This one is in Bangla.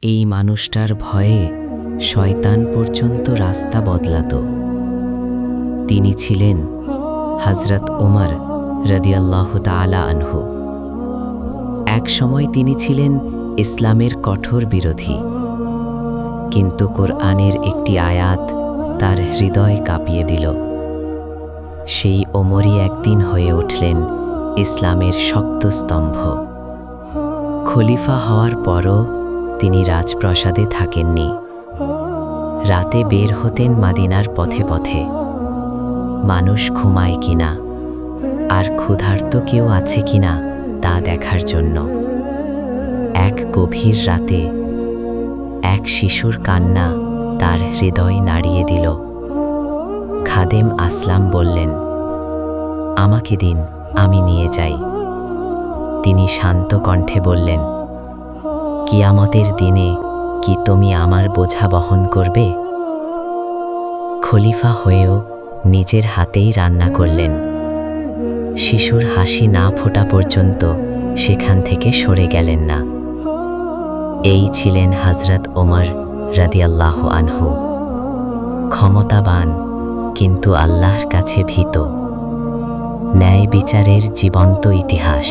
এই মানুষটার ভয়ে শয়তান পর্যন্ত রাস্তা বদলাত। তিনি ছিলেন হযরত ওমর রাদিয়াল্লাহু তাআলা আনহু। এক সময় তিনি ছিলেন ইসলামের কঠোর বিরোধী, কিন্তু কোরআনের একটি আয়াত তার হৃদয় কাঁপিয়ে দিল। সেই ওমরই একদিন হয়ে উঠলেন ইসলামের শক্ত স্তম্ভ। খলিফা হওয়ার পরও তিনি রাজপ্রাসাদে থাকেননি। রাতে বের হতেন মদিনার পথে পথে, মানুষ ঘুমায় কিনা আর ক্ষুধার্ত কেউ আছে কিনা তা দেখার জন্য। এক গভীর রাতে এক শিশুর কান্না তার হৃদয় নাড়িয়ে দিল। খাদেম আসলাম বললেন, আমাকে দিন, আমি নিয়ে যাই। তিনি শান্ত কণ্ঠে বললেন, কিয়ামতের দিনে কি তুমি আমার বোঝা বহন করবে? খলিফা হয়েও নিজের হাতেই রান্না করলেন। শিশুর হাসি না ফোটা পর্যন্ত সেখান থেকে সরে গেলেন না। এই ছিলেন হযরত ওমর রাদিয়াল্লাহু আনহু, ক্ষমতাবান কিন্তু আল্লাহর কাছে ভীত, ন্যায় বিচারের জীবন্ত ইতিহাস।